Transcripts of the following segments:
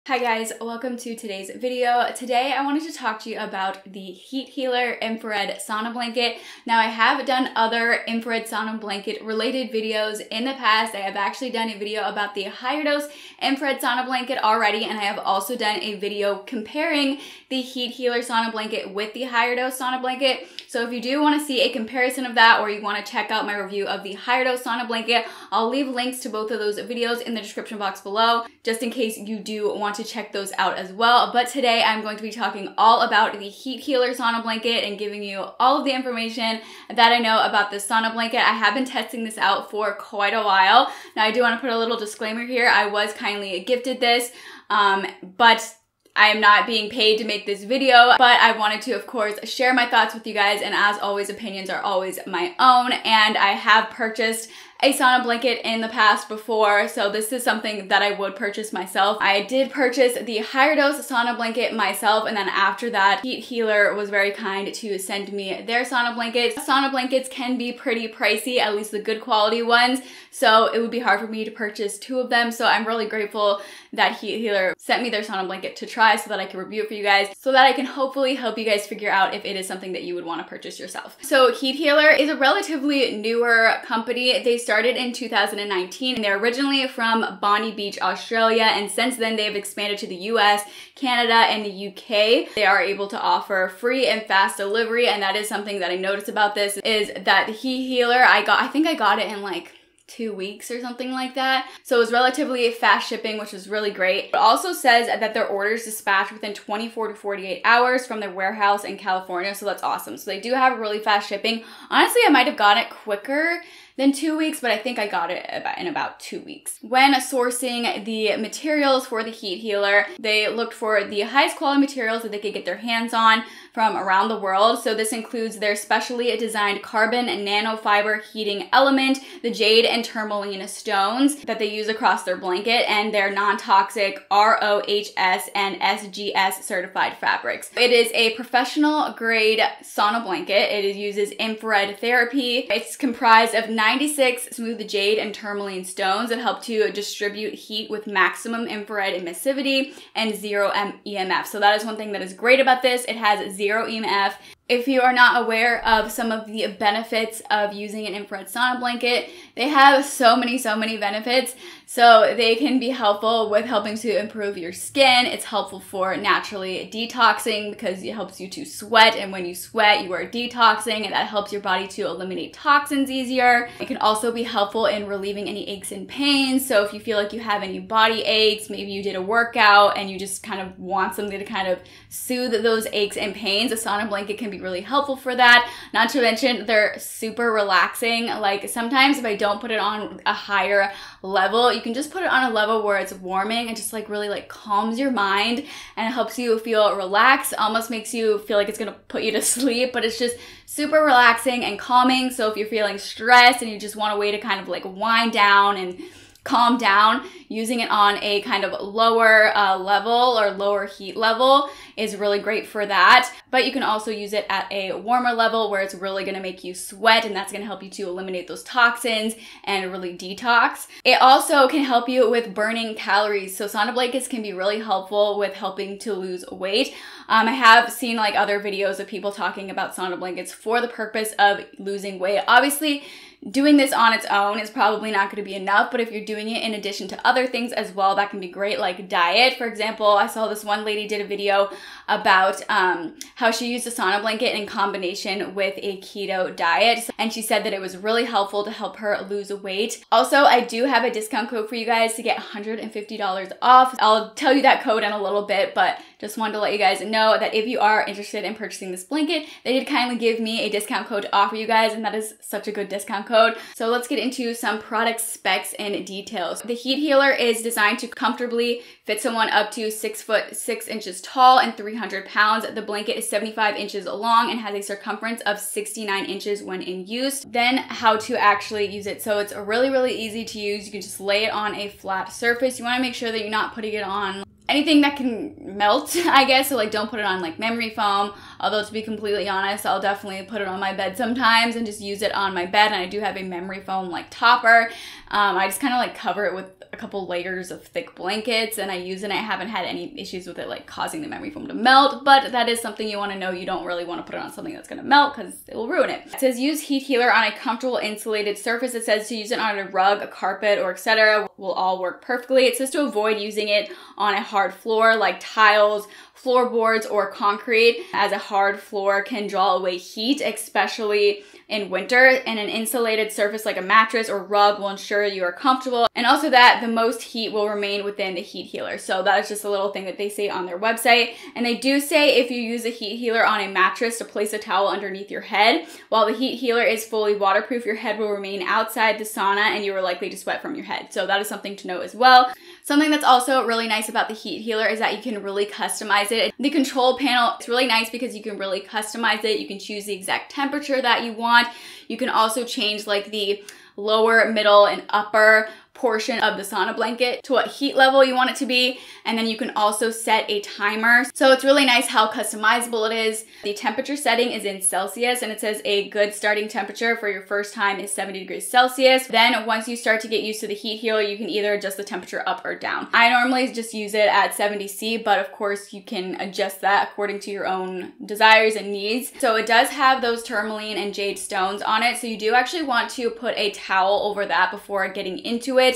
Hi guys, welcome to today's video. Today I wanted to talk to you about the Healer Infrared Sauna Blanket. Now I have done other infrared sauna blanket related videos in the past. I have actually done a video about the higher dose infrared sauna blanket already, and I have also done a video comparing the Healer sauna blanket with the higher dose sauna blanket. So if you do want to see a comparison of that, or you want to check out my review of the higher dose sauna blanket, I'll leave links to both of those videos in the description box below, just in case you do want to check those out as well. But today I'm going to be talking all about the Healer sauna blanket and giving you all of the information that I know about this sauna blanket. I have been testing this out for quite a while. Now I do want to put a little disclaimer here. I was kindly gifted this, but I am not being paid to make this video, but I wanted to, of course, share my thoughts with you guys, and as always, opinions are always my own, and I have purchased a sauna blanket in the past before, so this is something that I would purchase myself. I did purchase the higher dose sauna blanket myself, and then after that, Healer was very kind to send me their sauna blankets. Sauna blankets can be pretty pricey, at least the good quality ones, so it would be hard for me to purchase two of them, so I'm really grateful that Healer sent me their sauna blanket to try so that I can review it for you guys, so that I can hopefully help you guys figure out if it is something that you would want to purchase yourself. So Healer is a relatively newer company. They started in 2019, and they're originally from Bondi Beach, Australia, and since then they've expanded to the US, Canada, and the UK. They are able to offer free and fast delivery, and that is something that I noticed about this, is that the Healer, I think I got it in like 2 weeks or something like that. So it was relatively fast shipping, which was really great. It also says that their orders dispatch within 24 to 48 hours from their warehouse in California, so that's awesome. So they do have really fast shipping. Honestly, I might have gotten it quicker than 2 weeks, but I think I got it in about 2 weeks. When sourcing the materials for the Healer, they looked for the highest quality materials that they could get their hands on from around the world. So this includes their specially designed carbon and nanofiber heating element, the jade and tourmaline stones that they use across their blanket, and their non-toxic ROHS and SGS certified fabrics. It is a professional grade sauna blanket. It uses infrared therapy. It's comprised of 96 smooth jade and tourmaline stones that help to distribute heat with maximum infrared emissivity and zero EMF. So that is one thing that is great about this. It has zero EMF. If you are not aware of some of the benefits of using an infrared sauna blanket, they have so many benefits. So they can be helpful with helping to improve your skin. It's helpful for naturally detoxing because it helps you to sweat, and when you sweat, you are detoxing, and that helps your body to eliminate toxins easier. It can also be helpful in relieving any aches and pains. So if you feel like you have any body aches, maybe you did a workout and you just kind of want something to kind of soothe those aches and pains, a sauna blanket can be really helpful for that. Not to mention, they're super relaxing. Like sometimes if I don't put it on a higher level, you can just put it on a level where it's warming and just like really like calms your mind and it helps you feel relaxed. Almost makes you feel like it's gonna put you to sleep, but it's just super relaxing and calming. So if you're feeling stressed and you just want a way to kind of like wind down and calm down, using it on a kind of lower level or lower heat level is really great for that. But you can also use it at a warmer level where it's really gonna make you sweat, and that's gonna help you to eliminate those toxins and really detox. It also can help you with burning calories. So sauna blankets can be really helpful with helping to lose weight. I have seen like other videos of people talking about sauna blankets for the purpose of losing weight. Obviously, doing this on its own is probably not going to be enough, but if you're doing it in addition to other things as well, that can be great, like diet. For example, I saw this one lady did a video about how she used a sauna blanket in combination with a keto diet, and she said that it was really helpful to help her lose weight. Also, I do have a discount code for you guys to get $150 off. I'll tell you that code in a little bit, but just wanted to let you guys know that if you are interested in purchasing this blanket, they did kindly give me a discount code to offer you guys, and that is such a good discount code. So let's get into some product specs and details. The Healer is designed to comfortably fit someone up to 6 foot 6 inches tall and 300 pounds. The blanket is 75 inches long and has a circumference of 69 inches when in use. Then how to actually use it. So it's really easy to use. You can just lay it on a flat surface. You want to make sure that you're not putting it on anything that can melt, I guess. So like don't put it on like memory foam. Although to be completely honest, I'll definitely put it on my bed sometimes and just use it on my bed. And I do have a memory foam like topper. I just kind of like cover it with a couple layers of thick blankets, and I use it and I haven't had any issues with it like causing the memory foam to melt, but that is something you want to know. You don't really want to put it on something that's going to melt because it will ruin it. It says use heat healer on a comfortable insulated surface. It says to use it on a rug, a carpet, or etc. will all work perfectly. It says to avoid using it on a hard floor like tiles, floorboards, or concrete, as a hard floor can draw away heat, especially in winter, and an insulated surface like a mattress or rug will ensure you are comfortable, and also that the most heat will remain within the heat healer. So that is just a little thing that they say on their website. And they do say if you use a heat healer on a mattress to place a towel underneath your head, while the heat healer is fully waterproof, your head will remain outside the sauna and you are likely to sweat from your head. So that is something to know as well. Something that's also really nice about the heat healer is that you can really customize it. The control panel is really nice because you can really customize it. You can choose the exact temperature that you want. You can also change like the lower, middle, and upper portion of the sauna blanket to what heat level you want it to be, and then you can also set a timer. So it's really nice how customizable it is. The temperature setting is in Celsius, and it says a good starting temperature for your first time is 70 degrees Celsius. Then once you start to get used to the heat healer, you can either adjust the temperature up or down. I normally just use it at 70 C, but of course you can adjust that according to your own desires and needs. So it does have those tourmaline and jade stones on it, so you do actually want to put a towel over that before getting into it.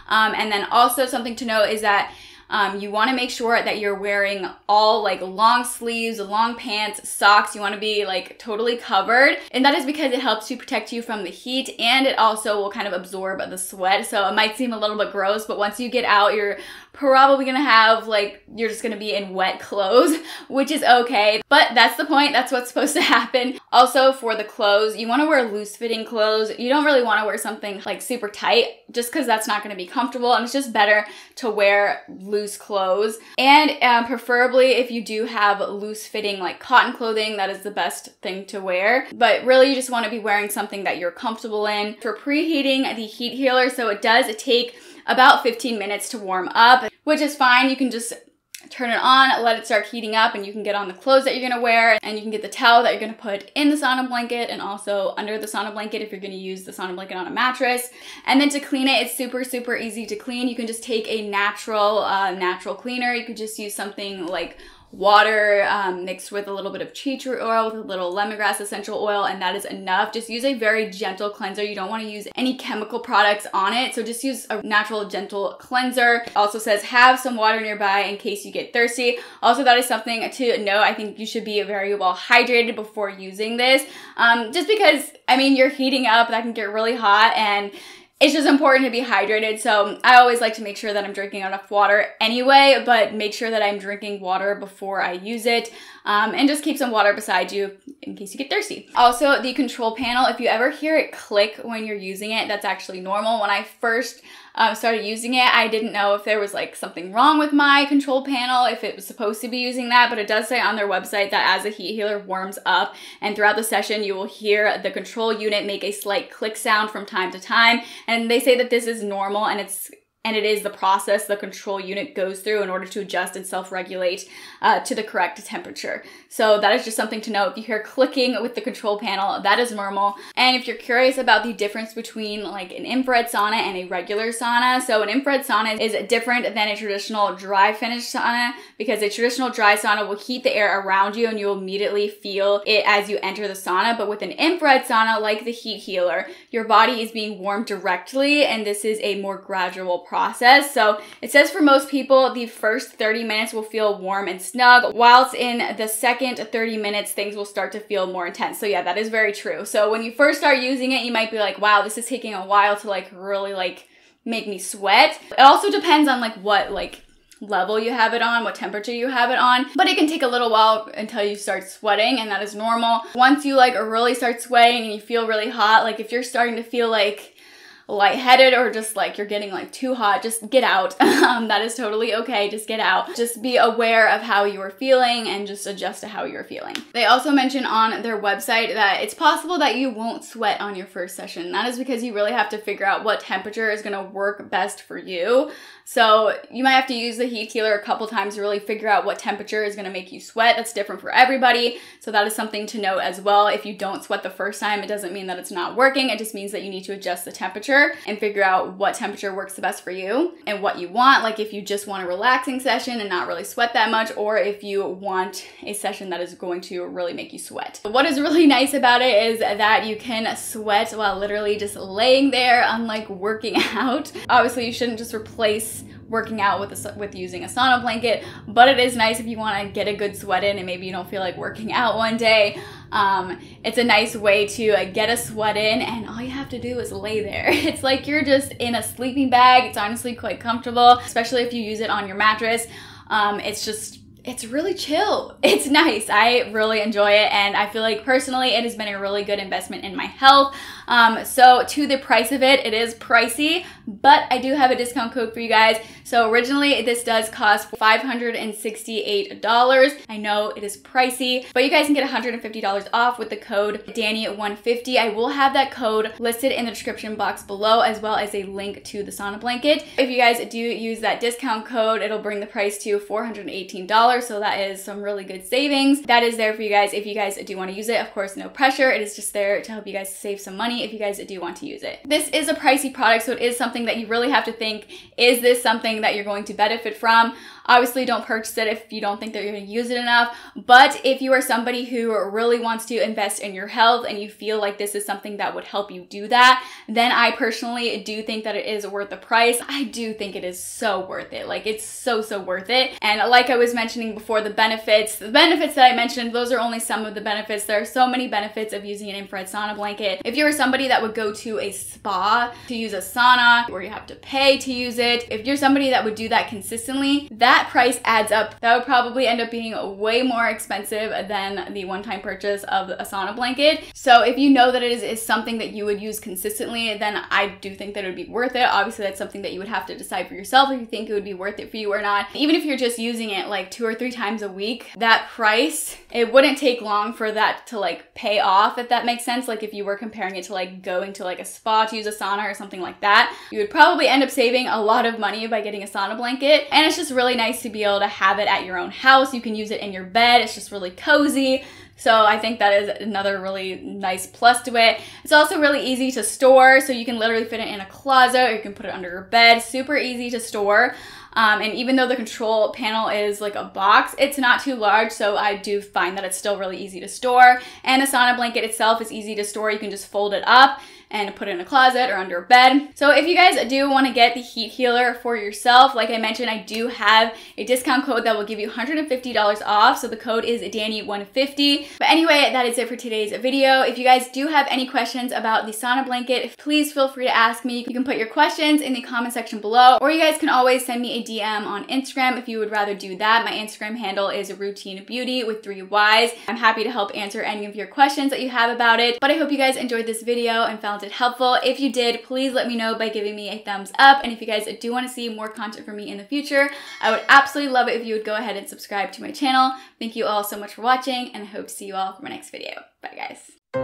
And then also something to note is that you want to make sure that you're wearing all like long sleeves, long pants, socks. You want to be like totally covered, and that is because it helps to protect you from the heat, and it also will kind of absorb the sweat. So it might seem a little bit gross, but once you get out, you're probably gonna have like, you're just gonna be in wet clothes, which is okay, but that's the point. That's what's supposed to happen. Also for the clothes, you want to wear loose fitting clothes. You don't really want to wear something like super tight just because that's not going to be comfortable, and it's just better to wear loose clothes. And preferably if you do have loose fitting like cotton clothing, that is the best thing to wear. But really you just want to be wearing something that you're comfortable in. For preheating the heat healer, so it does take about 15 minutes to warm up, which is fine. You can just turn it on, let it start heating up, and you can get on the clothes that you're gonna wear, and you can get the towel that you're gonna put in the sauna blanket and also under the sauna blanket if you're gonna use the sauna blanket on a mattress. And then to clean it, it's super easy to clean. You can just take a natural cleaner. You could just use something like water mixed with a little bit of tea tree oil with a little lemongrass essential oil, and that is enough. Just use a very gentle cleanser. You don't want to use any chemical products on it, so just use a natural gentle cleanser. It also says have some water nearby in case you get thirsty. Also, that is something to know. I think you should be very well hydrated before using this, just because, I mean, you're heating up, that can get really hot, and it's just important to be hydrated. So I always like to make sure that I'm drinking enough water anyway, but make sure that I'm drinking water before I use it. And just keep some water beside you in case you get thirsty. Also, the control panel, if you ever hear it click when you're using it, that's actually normal. When I first started using it, I didn't know if there was like something wrong with my control panel, if it was supposed to be using that, but it does say on their website that as the heat healer warms up and throughout the session, you will hear the control unit make a slight click sound from time to time. And they say that this is normal, and it is the process the control unit goes through in order to adjust and self-regulate to the correct temperature. So that is just something to know. If you hear clicking with the control panel, that is normal. And if you're curious about the difference between like an infrared sauna and a regular sauna, so an infrared sauna is different than a traditional dry finish sauna, because a traditional dry sauna will heat the air around you and you'll immediately feel it as you enter the sauna. But with an infrared sauna, like the heat healer, your body is being warmed directly, and this is a more gradual process. So it says for most people, the first 30 minutes will feel warm and snug, whilst in the second 30 minutes, things will start to feel more intense. So yeah, that is very true. So when you first start using it, you might be like, wow, this is taking a while to like really like make me sweat. It also depends on like what like level you have it on, what temperature you have it on, but it can take a little while until you start sweating, and that is normal. Once you like really start sweating and you feel really hot, like if you're starting to feel like lightheaded or just like you're getting like too hot, just get out. That is totally okay. Just get out. Just be aware of how you are feeling and just adjust to how you're feeling. They also mention on their website that it's possible that you won't sweat on your first session. That is because you really have to figure out what temperature is going to work best for you. So you might have to use the heat healer a couple times to really figure out what temperature is going to make you sweat. That's different for everybody. So that is something to note as well. If you don't sweat the first time, it doesn't mean that it's not working. It just means that you need to adjust the temperature and figure out what temperature works the best for you and what you want. Like if you just want a relaxing session and not really sweat that much, or if you want a session that is going to really make you sweat. What is really nice about it is that you can sweat while literally just laying there, unlike working out. Obviously, you shouldn't just replace working out with using a sauna blanket, but it is nice if you want to get a good sweat in and maybe you don't feel like working out one day. It's a nice way to get a sweat in, and all you have to do is lay there. It's like you're just in a sleeping bag. It's honestly quite comfortable, especially if you use it on your mattress. It's really chill. It's nice. I really enjoy it, and I feel like personally it has been a really good investment in my health. So to the price of it, it is pricey, but I do have a discount code for you guys. So originally this does cost $568. I know it is pricey, but you guys can get $150 off with the code Danny150. I will have that code listed in the description box below, as well as a link to the sauna blanket. If you guys do use that discount code, it'll bring the price to $418. So that is some really good savings. That is there for you guys if you guys do want to use it. Of course, no pressure. It is just there to help you guys save some money if you guys do want to use it. This is a pricey product, so it is something that you really have to think, is this something that you're going to benefit from? Obviously, don't purchase it if you don't think that you're going to use it enough. But if you are somebody who really wants to invest in your health and you feel like this is something that would help you do that, then I personally do think that it is worth the price. I do think it is so worth it. Like, it's so worth it. And like I was mentioning before, the benefits that I mentioned, those are only some of the benefits. There are so many benefits of using an infrared sauna blanket. If you're somebody that would go to a spa to use a sauna where you have to pay to use it, if you're somebody that would do that consistently, that price adds up. That would probably end up being way more expensive than the one-time purchase of a sauna blanket. So if you know that it is something that you would use consistently, then I do think that it would be worth it. Obviously, that's something that you would have to decide for yourself if you think it would be worth it for you or not. Even if you're just using it like 2 or 3 times a week, that price, it wouldn't take long for that to like pay off, if that makes sense. Like if you were comparing it to like going to like a spa to use a sauna or something like that, you would probably end up saving a lot of money by getting a sauna blanket. And it's just really nice to be able to have it at your own house. You can use it in your bed. It's just really cozy. So I think that is another really nice plus to it. It's also really easy to store, so you can literally fit it in a closet, or you can put it under your bed. Super easy to store. And even though the control panel is like a box, it's not too large, so I do find that it's still really easy to store. And the sauna blanket itself is easy to store. You can just fold it up and put it in a closet or under a bed. So if you guys do want to get the heat healer for yourself, like I mentioned, I do have a discount code that will give you $150 off. So the code is Danny150. But anyway, that is it for today's video. If you guys do have any questions about the sauna blanket, please feel free to ask me. You can put your questions in the comment section below, or you guys can always send me a DM on Instagram if you would rather do that. My Instagram handle is Routine Beauty with 3 Ys. I'm happy to help answer any of your questions that you have about it. But I hope you guys enjoyed this video and found it helpful. If you did, please let me know by giving me a thumbs up. And if you guys do want to see more content from me in the future, I would absolutely love it if you would go ahead and subscribe to my channel. Thank you all so much for watching, and I hope to see you all for my next video. Bye guys.